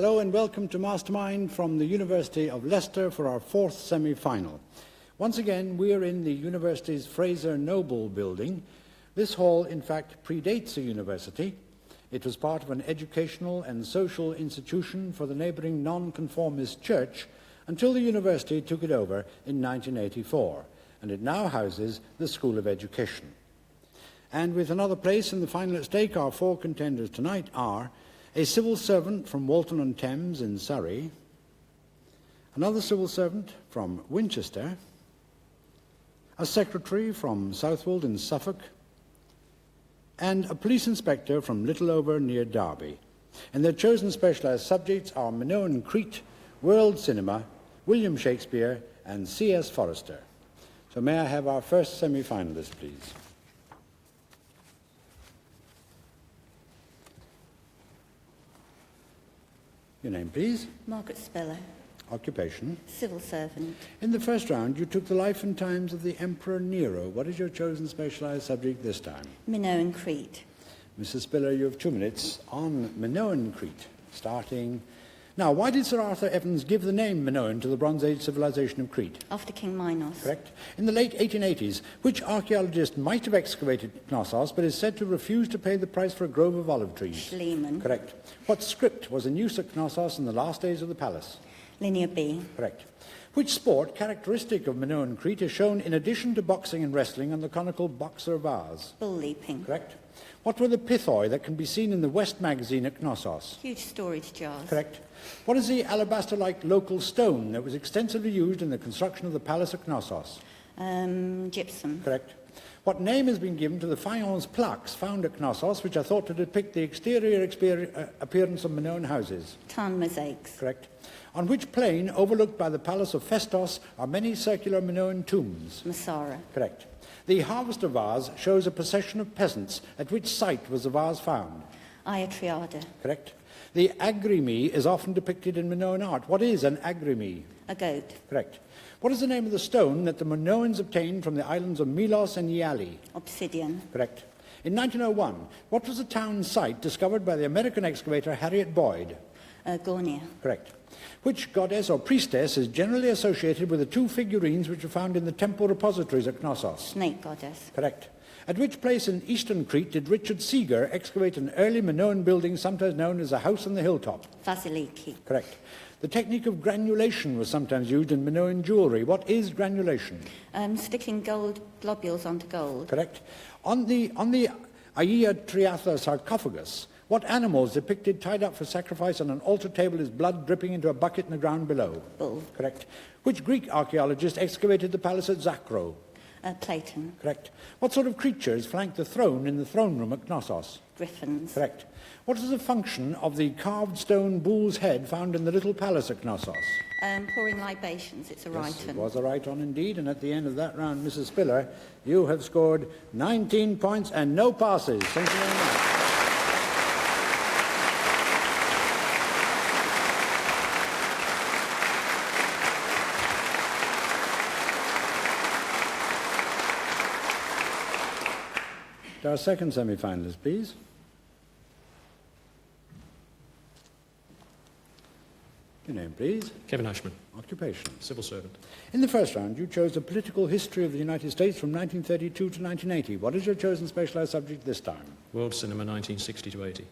Hello and welcome to Mastermind from the University of Leicester for our fourth semi-final. Once again, we are in the university's Fraser Noble building. This hall, in fact, predates the university. It was part of an educational and social institution for the neighbouring nonconformist church until the university took it over in 1984, and it now houses the School of Education. And with another place in the final at stake, our four contenders tonight are a civil servant from Walton-on-Thames in Surrey, another civil servant from Winchester, a secretary from Southwold in Suffolk, and a police inspector from Littleover near Derby. And their chosen specialised subjects are Minoan Crete, world cinema, William Shakespeare, and C.S. Forrester. So may I have our first semi-finalist, please? Your name, please? Margaret Speller. Occupation? Civil servant. In the first round, you took the life and times of the Emperor Nero. What is your chosen specialised subject this time? Minoan Crete. Mrs. Spiller, you have 2 minutes on Minoan Crete, starting... Now, why did Sir Arthur Evans give the name Minoan to the Bronze Age civilization of Crete? After King Minos. Correct. In the late 1880s, which archaeologist might have excavated Knossos but is said to refuse to pay the price for a grove of olive trees? Schliemann. Correct. What script was in use at Knossos in the last days of the palace? Linear B. Correct. Which sport, characteristic of Minoan Crete, is shown in addition to boxing and wrestling on the conical boxer vase? Bull leaping. Correct. What were the pithoi that can be seen in the West magazine at Knossos? Huge storage jars. Correct. What is the alabaster-like local stone that was extensively used in the construction of the palace at Knossos? Gypsum. Correct. What name has been given to the faience plaques found at Knossos, which are thought to depict the exterior appearance of Minoan houses? Tarn mosaics. Correct. On which plain, overlooked by the palace of Festos, are many circular Minoan tombs? Massara. Correct. The harvester vase shows a procession of peasants. At which site was the vase found? Iatriada. Correct. The agrimi is often depicted in Minoan art. What is an agrimi? A goat. Correct. What is the name of the stone that the Minoans obtained from the islands of Milos and Iali? Obsidian. Correct. In 1901, what was the town site discovered by the American excavator Harriet Boyd? Gornia. Correct. Which goddess or priestess is generally associated with the 2 figurines which are found in the temple repositories at Knossos? Snake goddess. Correct. At which place in eastern Crete did Richard Seeger excavate an early Minoan building sometimes known as a house on the hilltop? Vasiliki. Correct. The technique of granulation was sometimes used in Minoan jewellery. What is granulation? Sticking gold globules onto gold. Correct. On the Aia Triatha sarcophagus, what animal is depicted tied up for sacrifice on an altar table, his blood dripping into a bucket in the ground below? Bull. Correct. Which Greek archaeologist excavated the palace at Zakro? Platon. Correct. What sort of creatures flanked the throne in the throne room at Knossos? Griffins. Correct. What is the function of the carved stone bull's head found in the little palace at Knossos? Pouring libations. It's a Yes, Rhyton. it was a Rhyton indeed, and at the end of that round, Mrs. Spiller, you have scored 19 points and no passes. Thank you very much. To our second semi-finalist, please. Your name, please. Kevin Ashman. Occupation. Civil servant. In the first round, you chose the political history of the United States from 1932 to 1980. What is your chosen specialised subject this time? World cinema 1960 to 80.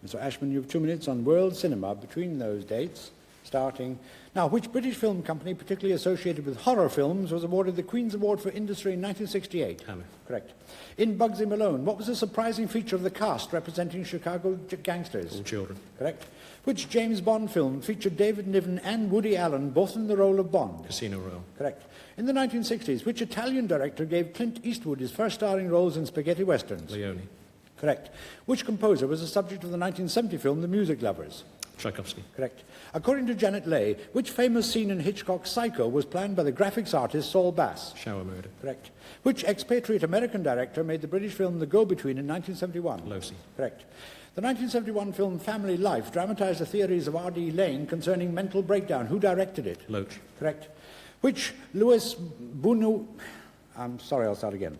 Mr. Ashman, you have 2 minutes on world cinema between those dates, starting... Now, which British film company, particularly associated with horror films, was awarded the Queen's Award for Industry in 1968? Hammer. Correct. In Bugsy Malone, what was the surprising feature of the cast representing Chicago gangsters? All children. Correct. Which James Bond film featured David Niven and Woody Allen, both in the role of Bond? Casino Royale. Correct. In the 1960s, which Italian director gave Clint Eastwood his first starring roles in spaghetti westerns? Leone. Correct. Which composer was the subject of the 1970 film The Music Lovers? Tchaikovsky. Correct. According to Janet Leigh, which famous scene in Hitchcock's Psycho was planned by the graphics artist Saul Bass? Shower murder. Correct. Which expatriate American director made the British film The Go-Between in 1971? Losi. Correct. The 1971 film Family Life dramatized the theories of R.D. Laing concerning mental breakdown. Who directed it? Loach. Correct. Which Louis Buñuel... I'm sorry, I'll start again.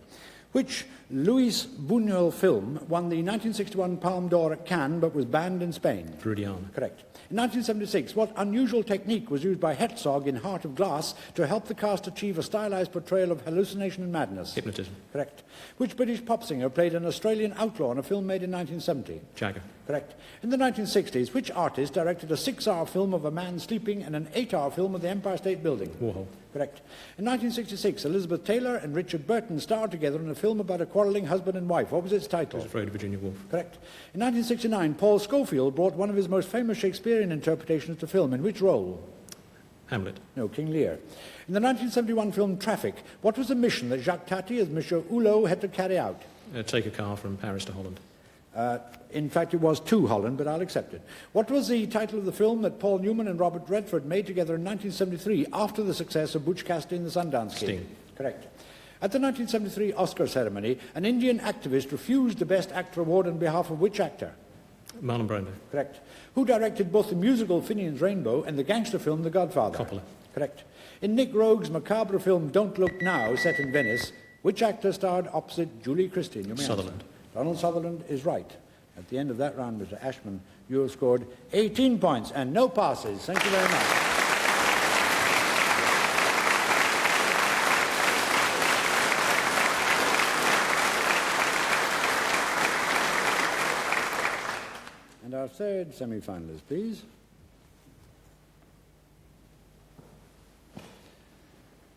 Which Luis Buñuel film won the 1961 Palme d'Or at Cannes but was banned in Spain? Viridiana. Correct. In 1976, what unusual technique was used by Herzog in Heart of Glass to help the cast achieve a stylized portrayal of hallucination and madness? Hypnotism. Correct. Which British pop singer played an Australian outlaw in a film made in 1970? Jagger. Correct. In the 1960s, which artist directed a 6-hour film of a man sleeping and an 8-hour film of the Empire State Building? Warhol. Correct. In 1966, Elizabeth Taylor and Richard Burton starred together in a film about a quarrelling husband and wife. What was its title? I Was Afraid of Virginia Woolf. Correct. In 1969, Paul Scofield brought one of his most famous Shakespearean interpretations to film. In which role? Hamlet. No, King Lear. In the 1971 film Traffic, what was the mission that Jacques Tati as Monsieur Hulot had to carry out? Take a car from Paris to Holland. In fact, it was to Holland, but I'll accept it. What was the title of the film that Paul Newman and Robert Redford made together in 1973 after the success of Butch Cassidy and the Sundance Kid? Sting. Correct. At the 1973 Oscar ceremony, an Indian activist refused the Best Actor award on behalf of which actor? Marlon Brando. Correct. Who directed both the musical Finian's Rainbow and the gangster film The Godfather? Coppola. Correct. In Nick Rogue's macabre film Don't Look Now, set in Venice, which actor starred opposite Julie Christie? You may Sutherland. answer. Donald Sutherland is right. At the end of that round, Mr. Ashman, you have scored 18 points and no passes. Thank you very much. And our third semi-finalist, please.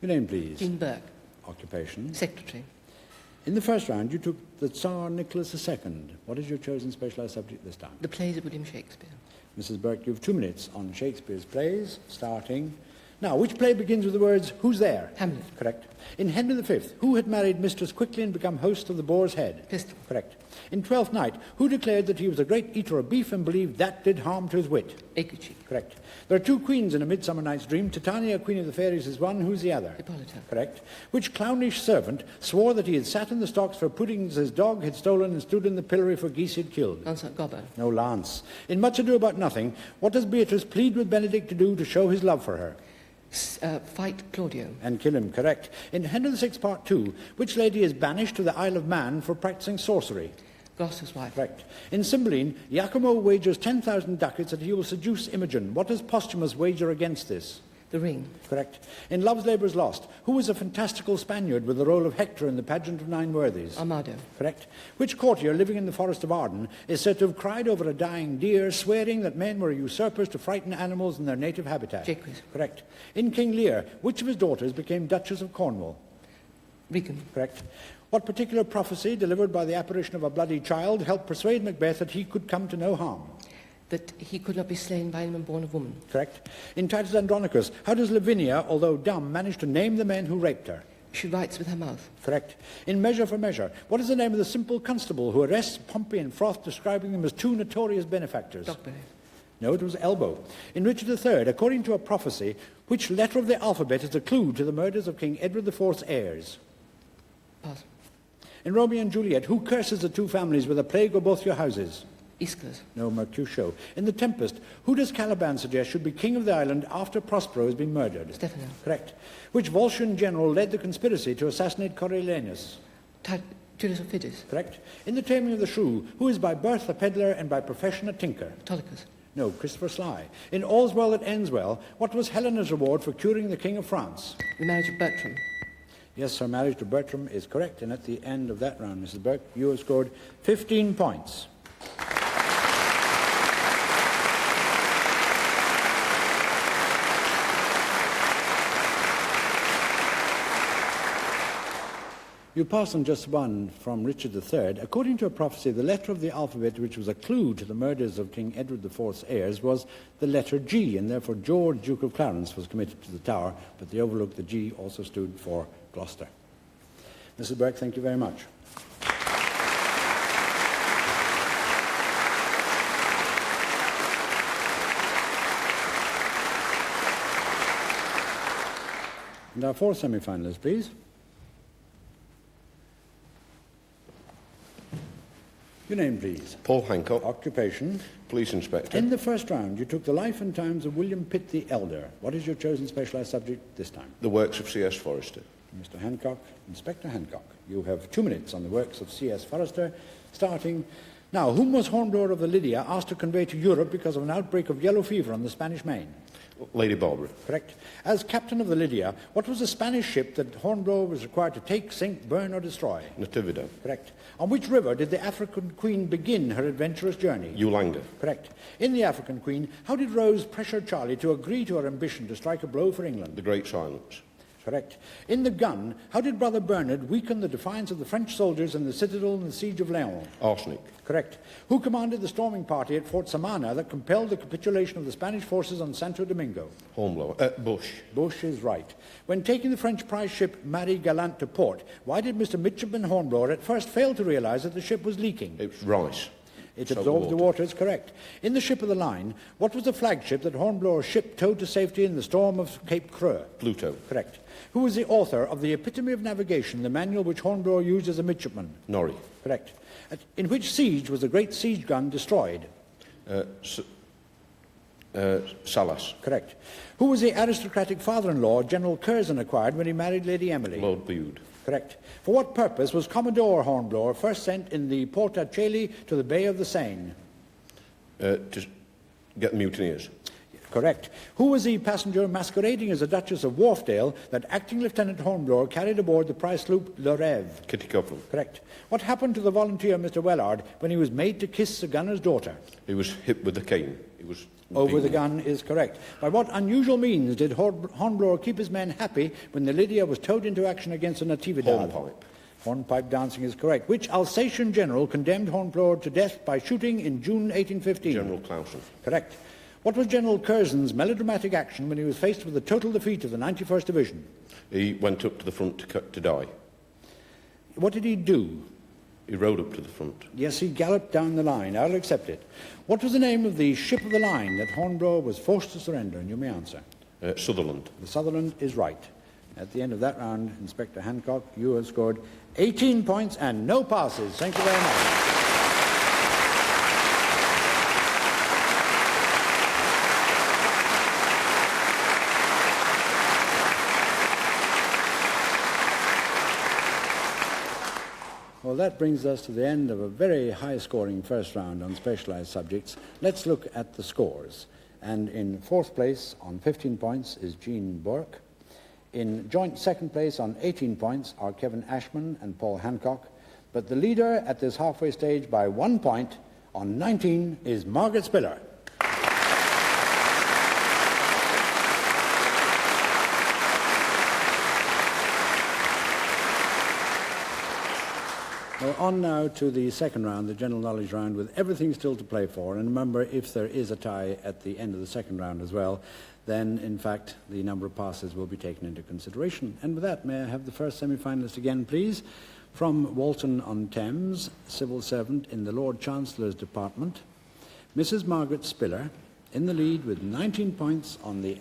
Your name, please. Jean Burke, Occupation. secretary. In the first round, you took the Tsar Nicholas II. What is your chosen specialised subject this time? The plays of William Shakespeare. Mrs. Burke, you have 2 minutes on Shakespeare's plays, starting now. Which play begins with the words, "Who's there"? Hamlet. Correct. In Henry V, who had married Mistress Quickly and become host of the Boar's Head? Pistol. Correct. In Twelfth Night, who declared that he was a great eater of beef and believed that did harm to his wit? Aguchi. Correct. There are 2 queens in A Midsummer Night's Dream. Titania, Queen of the Fairies, is one. Who's the other? Hippolyta. Correct. Which clownish servant swore that he had sat in the stocks for puddings his dog had stolen and stood in the pillory for geese he'd killed? Answer, Gobbo. No, Lance. In Much Ado About Nothing, what does Beatrice plead with Benedict to do to show his love for her? Fight Claudio. And kill him, correct. In Henry VI Part 2, which lady is banished to the Isle of Man for practicing sorcery? Gloucester's wife. Correct. In Cymbeline, Iachimo wagers 10,000 ducats that he will seduce Imogen. What does Posthumus wager against this? The Ring. Correct. In Love's Labour's Lost, who was a fantastical Spaniard with the role of Hector in the pageant of 9 Worthies? Armado. Correct. Which courtier living in the Forest of Arden is said to have cried over a dying deer, swearing that men were usurpers to frighten animals in their native habitat? Jaques. Correct. In King Lear, which of his daughters became Duchess of Cornwall? Regan. Correct. What particular prophecy delivered by the apparition of a bloody child helped persuade Macbeth that he could come to no harm? That he could not be slain by anyone born of woman. Correct. In Titus Andronicus, how does Lavinia, although dumb, manage to name the men who raped her? She writes with her mouth. Correct. In Measure for Measure, what is the name of the simple constable who arrests Pompey and Froth, describing them as 2 notorious benefactors? Dogberry. No, it was Elbow. In Richard III, according to a prophecy, which letter of the alphabet is a clue to the murders of King Edward IV's heirs? Pass. In Romeo and Juliet, who curses the 2 families with a plague of both your houses? Aeschylus. No, Mercutio. In The Tempest, who does Caliban suggest should be king of the island after Prospero has been murdered? Stefano. Correct. Which Volscian general led the conspiracy to assassinate Coriolanus? Julius of Fidus. Correct. In The Taming of the Shrew, who is by birth a peddler and by profession a tinker? Autolycus. No, Christopher Sly. In All's Well That Ends Well, what was Helena's reward for curing the King of France? The marriage of Bertram. Yes, her marriage to Bertram is correct, and at the end of that round, Mrs. Burke, you have scored 15 points. You pass on just one from Richard III. According to a prophecy, the letter of the alphabet, which was a clue to the murders of King Edward IV's heirs, was the letter G, and therefore George, Duke of Clarence, was committed to the Tower, but they overlooked the G also stood for Gloucester. Mrs. Burke, thank you very much. And our 4th semi-finalist, please. Your name, please. Paul Hancock, Occupation. Police Inspector. In the first round, you took the life and times of William Pitt the Elder. What is your chosen specialised subject this time? The works of C.S. Forrester. Mr. Hancock. Inspector Hancock, you have 2 minutes on the works of C.S. Forrester, starting... Now, whom was Hornblower of the Lydia asked to convey to Europe because of an outbreak of yellow fever on the Spanish Main? Lady Barbara. Correct. As captain of the Lydia, what was the Spanish ship that Hornblower was required to take, sink, burn or destroy? Natividad. Correct. On which river did the African Queen begin her adventurous journey? Ulanga. Correct. In the African Queen, how did Rose pressure Charlie to agree to her ambition to strike a blow for England? The Great Silence. Correct. In the Gun, how did Brother Bernard weaken the defiance of the French soldiers in the citadel in the siege of Leon? Arsenic. Correct. Who commanded the storming party at Fort Samana that compelled the capitulation of the Spanish forces on Santo Domingo? Hornblower. Bush. Bush is right. When taking the French prize ship Marie Galante to port, why did Mr. Midshipman Hornblower at first fail to realise that the ship was leaking? It was rice. It Soaked absorbed the water. water, is correct. In the ship of the line, what was the flagship that Hornblower's ship towed to safety in the storm of Cape Creux? Pluto. Correct. Who was the author of the Epitome of Navigation, the manual which Hornblower used as a midshipman? Norrie. Correct. In which siege was the great siege gun destroyed? Salas. Correct. Who was the aristocratic father-in-law General Curzon acquired when he married Lady Emily? Lord Bude. Correct. For what purpose was Commodore Hornblower first sent in the Porta Coeli to the Bay of the Seine? To get the mutineers. Correct. Who was the passenger masquerading as the Duchess of Wharfdale that acting Lieutenant Hornblower carried aboard the prize sloop Le Rêve? Kitty Copeland. Correct. What happened to the volunteer Mr. Wellard when he was made to kiss the gunner's daughter? He was hit with a cane. He was Over the beaten. gun is correct. By what unusual means did Hornblower keep his men happy when the Lydia was towed into action against the Natividad? Hornpipe. Hornpipe dancing is correct. Which Alsatian general condemned Hornblower to death by shooting in June 1815? General Clausen. Correct. What was General Curzon's melodramatic action when he was faced with the total defeat of the 91st Division? He went up to the front to die. What did he do? He rode up to the front. Yes, he galloped down the line. I'll accept it. What was the name of the ship of the line that Hornblower was forced to surrender? And you may answer. Sutherland. The Sutherland is right. At the end of that round, Inspector Hancock, you have scored 18 points and no passes. Thank you very much. Well, that brings us to the end of a very high-scoring first round on specialised subjects. Let's look at the scores. And in fourth place on 15 points is Jean Burke. In joint second place on 18 points are Kevin Ashman and Paul Hancock. But the leader at this halfway stage by 1 point on 19 is Margaret Spiller. We're on now to the second round, the general knowledge round, with everything still to play for. And remember, if there is a tie at the end of the second round as well, then, in fact, the number of passes will be taken into consideration. And with that, may I have the first semi-finalist again, please? From Walton-on-Thames, civil servant in the Lord Chancellor's Department, Mrs. Margaret Spiller, in the lead with 19 points on the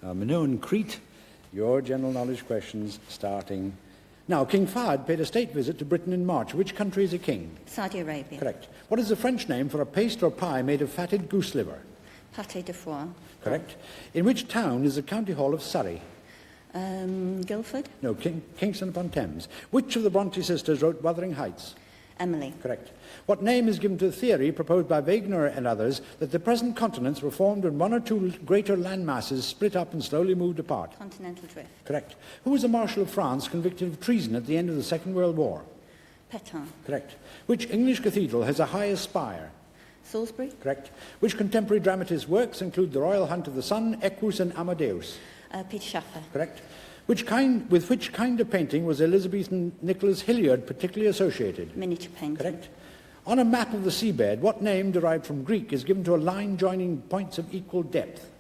Minoan Crete. Your general knowledge questions starting now. King Fahd paid a state visit to Britain in March. Which country is a king? Saudi Arabia. Correct. What is the French name for a paste or pie made of fatted goose liver? Pâté de foie. Correct. In which town is the county hall of Surrey? Guildford. No, Kingston upon Thames. Which of the Bronte sisters wrote Wuthering Heights? Emily. Correct. What name is given to the theory proposed by Wegener and others that the present continents were formed when one or two greater land masses split up and slowly moved apart? Continental drift. Correct. Who was the Marshal of France convicted of treason at the end of the Second World War? Pétain. Correct. Which English cathedral has a highest spire? Salisbury. Correct. Which contemporary dramatist's works include The Royal Hunt of the Sun, Equus and Amadeus? Peter Schaffer. Correct. With which kind of painting was Elizabethan Nicholas Hilliard particularly associated? Miniature painting. Correct. On a map of the seabed, what name derived from Greek is given to a line joining points of equal depth?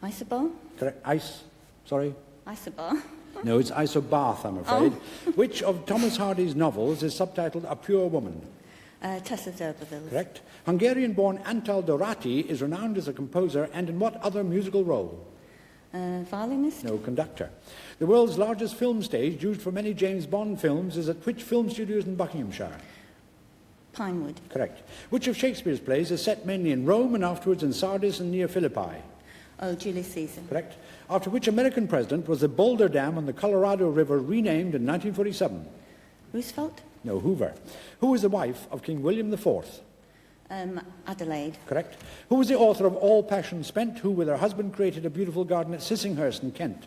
Isobar. Correct. Isobar. No, it's isobath, I'm afraid. Which of Thomas Hardy's novels is subtitled A Pure Woman? Tessa d'Urberville. Correct. Hungarian-born Antal Dorati is renowned as a composer and in what other musical role? Violinist. No, conductor. The world's largest film stage, used for many James Bond films, is at which film studios in Buckinghamshire? Pinewood. Correct. Which of Shakespeare's plays is set mainly in Rome and afterwards in Sardis and near Philippi? Oh, Julius Caesar. Correct. After which American president was the Boulder Dam on the Colorado River renamed in 1947? Roosevelt. No, Hoover. Who was the wife of King William IV? Adelaide. Correct. Who was the author of All Passion Spent, who with her husband created a beautiful garden at Sissinghurst in Kent?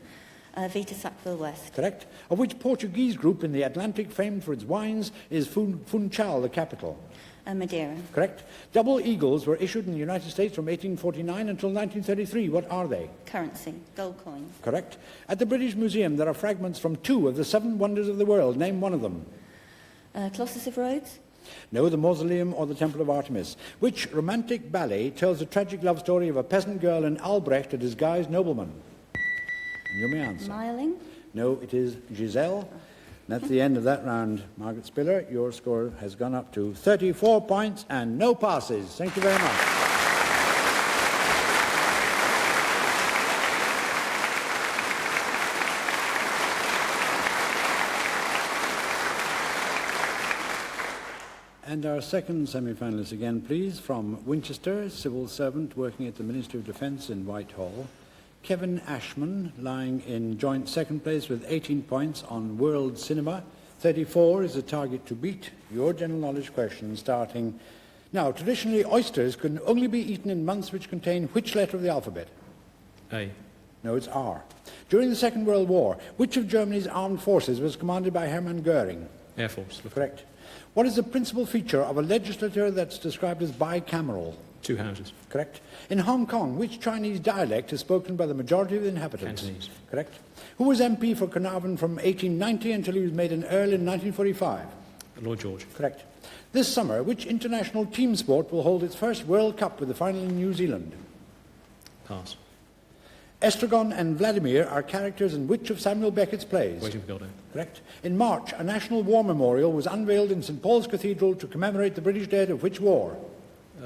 Vita Sackville West. Correct. Of which Portuguese group in the Atlantic famed for its wines is Funchal the capital? Madeira. Correct. Double eagles were issued in the United States from 1849 until 1933. What are they? Currency. Gold coins. Correct. At the British Museum there are fragments from 2 of the 7 wonders of the world. Name one of them. Colossus of Rhodes. No, the Mausoleum or the Temple of Artemis. Which romantic ballet tells the tragic love story of a peasant girl and Albrecht, a disguised nobleman? And you may answer. Miling. No, it is Giselle. And that's the end of that round, Margaret Spiller. Your score has gone up to 34 points and no passes. Thank you very much. And our second semi-finalist again, please, from Winchester, civil servant working at the Ministry of Defence in Whitehall. Kevin Ashman, lying in joint second place with 18 points on World Cinema. 34 is the target to beat. Your general knowledge question starting now. Traditionally, oysters can only be eaten in months which contain which letter of the alphabet? A. No, it's R. During the Second World War, which of Germany's armed forces was commanded by Hermann Goering? Air Force. Correct. What is the principal feature of a legislature that's described as bicameral? 2 houses. Correct. In Hong Kong, which Chinese dialect is spoken by the majority of the inhabitants? Cantonese. Correct. Who was MP for Carnarvon from 1890 until he was made an Earl in 1945? Lord George. Correct. This summer, which international team sport will hold its first World Cup with the final in New Zealand? Pass. Estragon and Vladimir are characters in which of Samuel Beckett's plays? Waiting for Godot. Correct. In March, a national war memorial was unveiled in St Paul's Cathedral to commemorate the British dead of which war?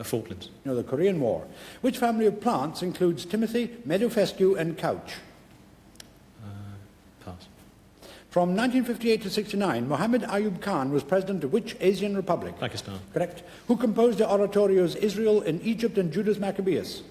Falklands. No, the Korean War. Which family of plants includes Timothy, meadowfescue and couch? Pass. From 1958 to 69, Mohammed Ayub Khan was president of which Asian republic? Pakistan. Correct. Who composed the oratorios Israel in Egypt and Judas Maccabeus?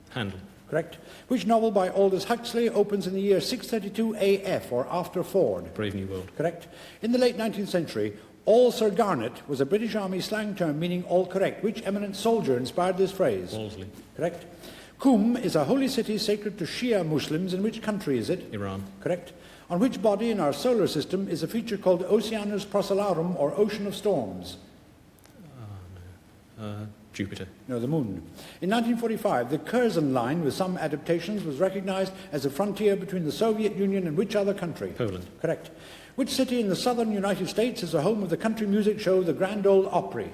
Handel. Correct. Which novel by Aldous Huxley opens in the year 632 AF or after Ford? Brave New World. Correct. In the late 19th century, all Sir Garnet was a British Army slang term meaning all correct. Which eminent soldier inspired this phrase? Wolseley. Correct. Qum is a holy city sacred to Shia Muslims. In which country is it? Iran. Correct. On which body in our solar system is a feature called Oceanus Procellarum or Ocean of Storms? Jupiter. No, the moon. In 1945, the Curzon Line, with some adaptations, was recognized as a frontier between the Soviet Union and which other country? Poland. Correct. Which city in the southern United States is the home of the country music show The Grand Ole Opry?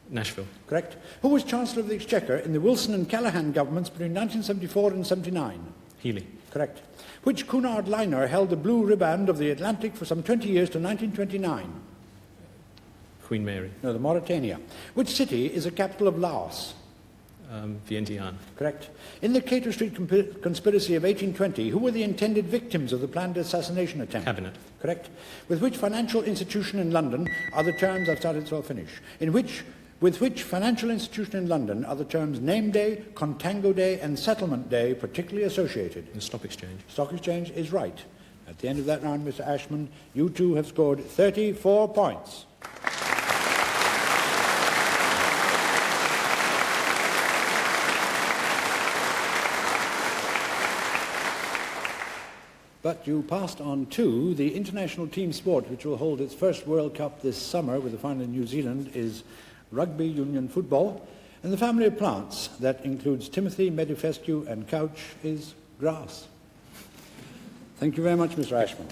Nashville. Correct. Who was Chancellor of the Exchequer in the Wilson and Callaghan governments between 1974 and 79? Healy. Correct. Which Cunard liner held the blue riband of the Atlantic for some 20 years to 1929? Queen Mary. No, the Mauritania. Which city is the capital of Laos? Vientiane. Correct. In the Cater Street conspiracy of 1820, who were the intended victims of the planned assassination attempt? Cabinet. Correct. With which financial institution in London are the terms, I've started so I'll finish, with which financial institution in London are the terms name day, contango day and settlement day particularly associated? The Stock Exchange. Stock Exchange is right. At the end of that round, Mr. Ashman, you two have scored 34 points. But you passed on to the international team sport, which will hold its first World Cup this summer, with the final in New Zealand, is rugby union football. And the family of plants that includes Timothy, meadowfescue and couch is grass. Thank you very much, Mr. Ashman.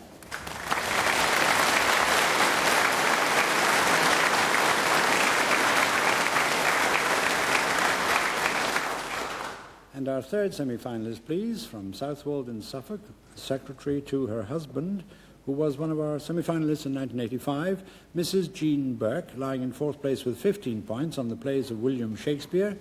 And our third semi-finalist, please, from Southwold in Suffolk, secretary to her husband, who was one of our semi-finalists in 1985, Mrs. Jean Burke, lying in fourth place with 15 points on the plays of William Shakespeare.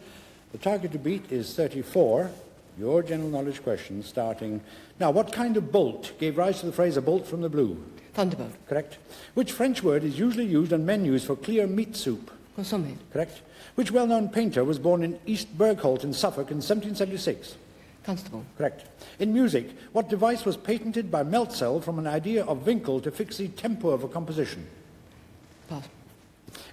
The target to beat is 34. Your general knowledge question starting now. What kind of bolt gave rise to the phrase "a bolt from the blue"? Thunderbolt. Correct. Which French word is usually used on menus for clear meat soup? Consommé. Correct. Which well-known painter was born in East Bergholt in Suffolk in 1776? Constable. Correct. In music, what device was patented by Meltzel from an idea of Winkel to fix the tempo of a composition? Pass.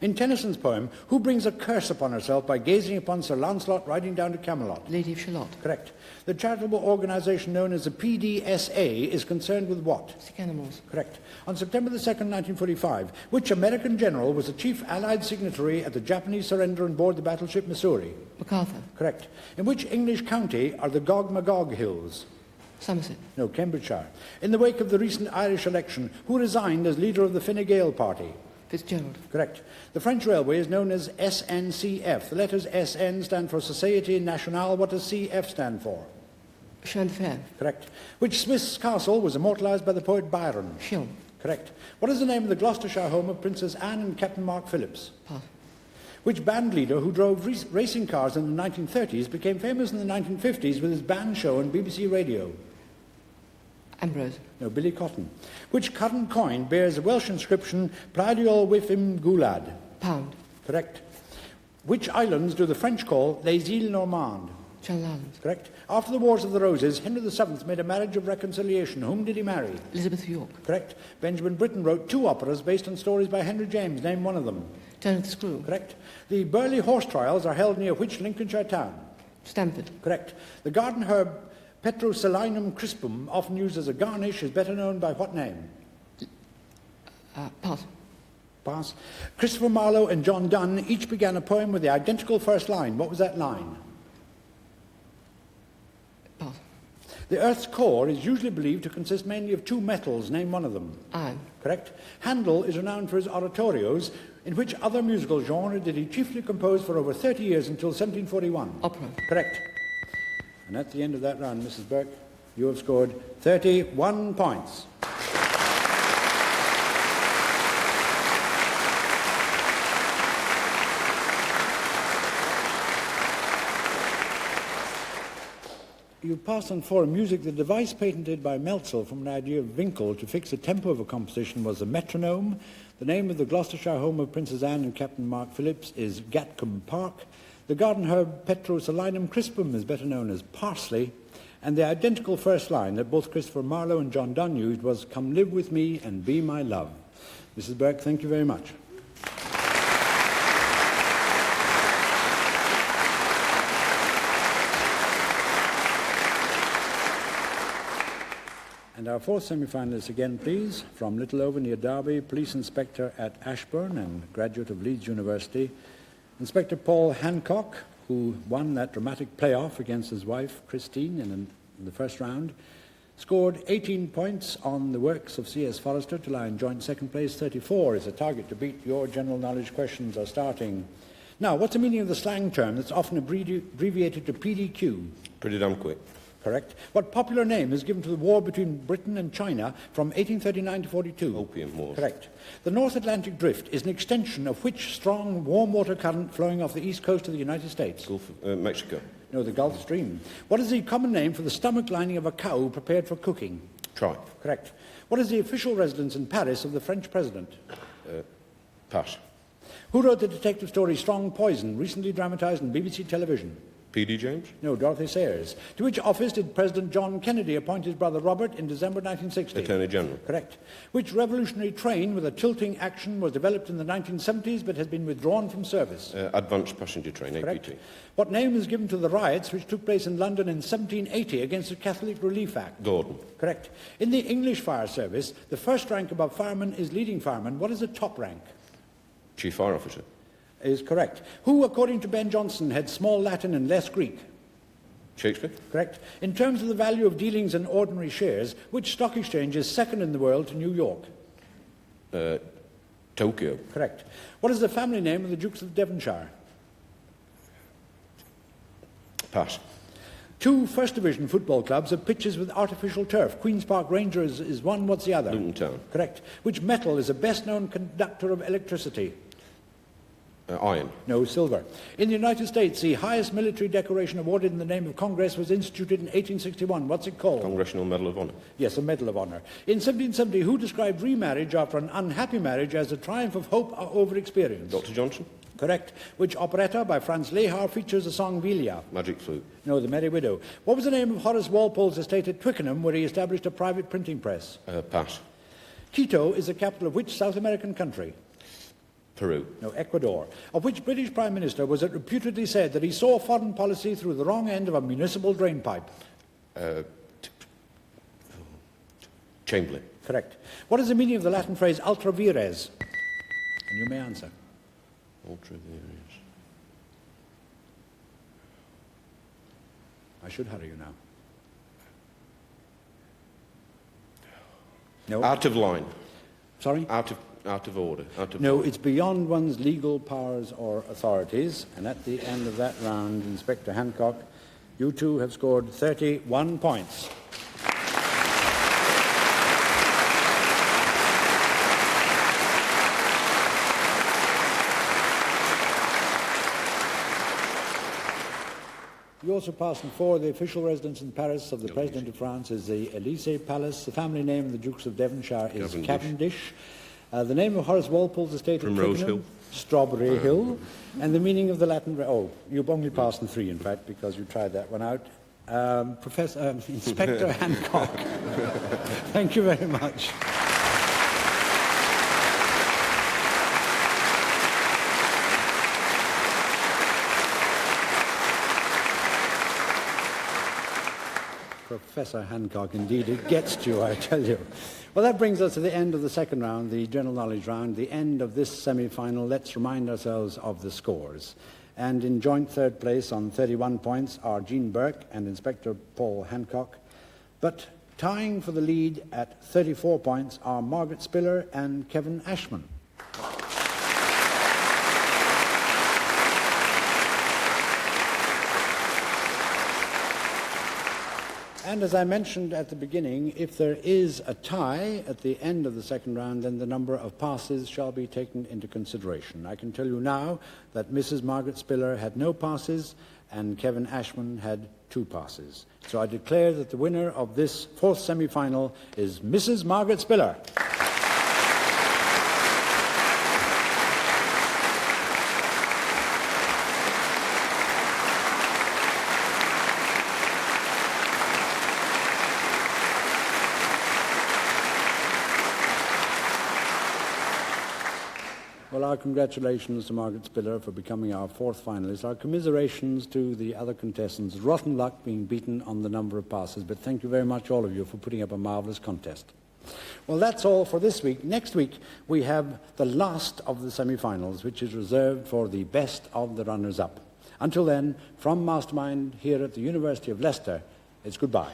In Tennyson's poem, who brings a curse upon herself by gazing upon Sir Lancelot riding down to Camelot? Lady of Shalott. Correct. The charitable organisation known as the PDSA is concerned with what? Sick animals. Correct. On September the 2nd, 1945, which American general was the chief Allied signatory at the Japanese surrender on board the battleship Missouri? MacArthur. Correct. In which English county are the Gog-Magog Hills? Somerset. No, Cambridgeshire. In the wake of the recent Irish election, who resigned as leader of the Fine Gael party? Fitzgerald. Correct. The French railway is known as SNCF. The letters SN stand for Société Nationale. What does CF stand for? Chemin de Fer. Correct. Which Swiss castle was immortalised by the poet Byron? Chillon. Correct. What is the name of the Gloucestershire home of Princess Anne and Captain Mark Phillips? Pass. Which band leader who drove racing cars in the 1930s became famous in the 1950s with his band show on BBC Radio? Ambrose. No, Billy Cotton. Which current coin bears a Welsh inscription, Plaidiol Wifim Gulad? Pound. Correct. Which islands do the French call les îles Normandes? Channel Islands. Correct. After the Wars of the Roses, Henry VII made a marriage of reconciliation. Whom did he marry? Elizabeth of York. Correct. Benjamin Britten wrote 2 operas based on stories by Henry James. Name one of them. Turn of the Screw. Correct. The Burley horse trials are held near which Lincolnshire town? Stamford. Correct. The garden herb Petroselinum crispum, often used as a garnish, is better known by what name? Pass. Pass. Christopher Marlowe and John Donne each began a poem with the identical first line. What was that line? Pass. The Earth's core is usually believed to consist mainly of 2 metals. Name one of them. Iron. Correct. Handel is renowned for his oratorios. In which other musical genre did he chiefly compose for over 30 years until 1741? Opera. Correct. And at the end of that round, Mrs. Burke, you have scored 31 points. You passed on for music. The device patented by Meltzel from an idea of Winkel to fix the tempo of a composition was a metronome. The name of the Gloucestershire home of Princess Anne and Captain Mark Phillips is Gatcombe Park. The garden herb Petroselinum crispum is better known as parsley. And the identical first line that both Christopher Marlowe and John Donne used was, "Come live with me and be my love." Mrs. Burke, thank you very much. And our 4th semi-finalist again, please, from Littleover near Derby, police inspector at Ashburn and graduate of Leeds University, Inspector Paul Hancock, who won that dramatic playoff against his wife, Christine, in the first round, scored 18 points on the works of C.S. Forrester to lie in joint second place. 34 is a target to beat. Your general knowledge questions are starting. Now, what's the meaning of the slang term that's often abbreviated to PDQ? Pretty damn quick. Correct. What popular name is given to the war between Britain and China from 1839 to 42? Opium Wars. Correct. The North Atlantic Drift is an extension of which strong warm water current flowing off the east coast of the United States? Gulf of Mexico. No, the Gulf Stream. What is the common name for the stomach lining of a cow prepared for cooking? Try. Correct. What is the official residence in Paris of the French president? Pass. Who wrote the detective story Strong Poison, recently dramatised on BBC television? P.D. James. No, Dorothy Sayers. To which office did President John Kennedy appoint his brother Robert in December 1960? Attorney General. Correct. Which revolutionary train with a tilting action was developed in the 1970s but has been withdrawn from service? Advanced Passenger Train, APT. Correct. What name is given to the riots which took place in London in 1780 against the Catholic Relief Act? Gordon. Correct. In the English fire service, the first rank above fireman is leading fireman. What is the top rank? Chief Fire Officer. Is correct. Who, according to Ben Jonson, had small Latin and less Greek? Shakespeare. Correct. In terms of the value of dealings in ordinary shares, which stock exchange is second in the world to New York? Tokyo. Correct. What is the family name of the Dukes of Devonshire? Pass. 2 First Division football clubs have pitches with artificial turf. Queen's Park Rangers is one. What's the other? Luton Town. Correct. Which metal is a best-known conductor of electricity? Iron. No, silver. In the United States, the highest military decoration awarded in the name of Congress was instituted in 1861. What's it called? Congressional Medal of Honor. Yes, a Medal of Honor. In 1770, who described remarriage after an unhappy marriage as a triumph of hope over experience? Dr. Johnson. Correct. Which operetta by Franz Lehar features the song Vilia? Magic Flute. No, The Merry Widow. What was the name of Horace Walpole's estate at Twickenham, where he established a private printing press? Pass. Quito is the capital of which South American country? Peru. No, Ecuador. Of which British Prime Minister was it reputedly said that he saw foreign policy through the wrong end of a municipal drain pipe? Chamberlain. Correct. What is the meaning of the Latin phrase ultra vires? And you may answer. Ultra vires. I should hurry you now. No. Out of line. Sorry? Out of order. No, it's beyond one's legal powers or authorities. And at the end of that round, Inspector Hancock, you two have scored 31 points. You also passed in 4. The official residence in Paris of the President of France is the Élysée Palace. The family name of the Dukes of Devonshire is Cavendish. The name of Horace Walpole's estate at Primrose Twickenham, Hill. Strawberry Hill. And the meaning of the Latin... Oh, you've only passed in 3, in fact, because you tried that one out. Inspector Hancock. Thank you very much. Professor Hancock, indeed, it gets to you, I tell you. Well, that brings us to the end of the second round, the general knowledge round, the end of this semi-final. Let's remind ourselves of the scores. And in joint third place on 31 points are Jean Burke and Inspector Paul Hancock. But tying for the lead at 34 points are Margaret Spiller and Kevin Ashman. And as I mentioned at the beginning, if there is a tie at the end of the second round, then the number of passes shall be taken into consideration. I can tell you now that Mrs. Margaret Spiller had no passes and Kevin Ashman had 2 passes. So I declare that the winner of this 4th semi-final is Mrs. Margaret Spiller. Well, our congratulations to Margaret Spiller for becoming our 4th finalist. Our commiserations to the other contestants. Rotten luck being beaten on the number of passes, but thank you very much, all of you, for putting up a marvellous contest. Well, that's all for this week. Next week, we have the last of the semi-finals, which is reserved for the best of the runners-up. Until then, from Mastermind here at the University of Leicester, it's goodbye.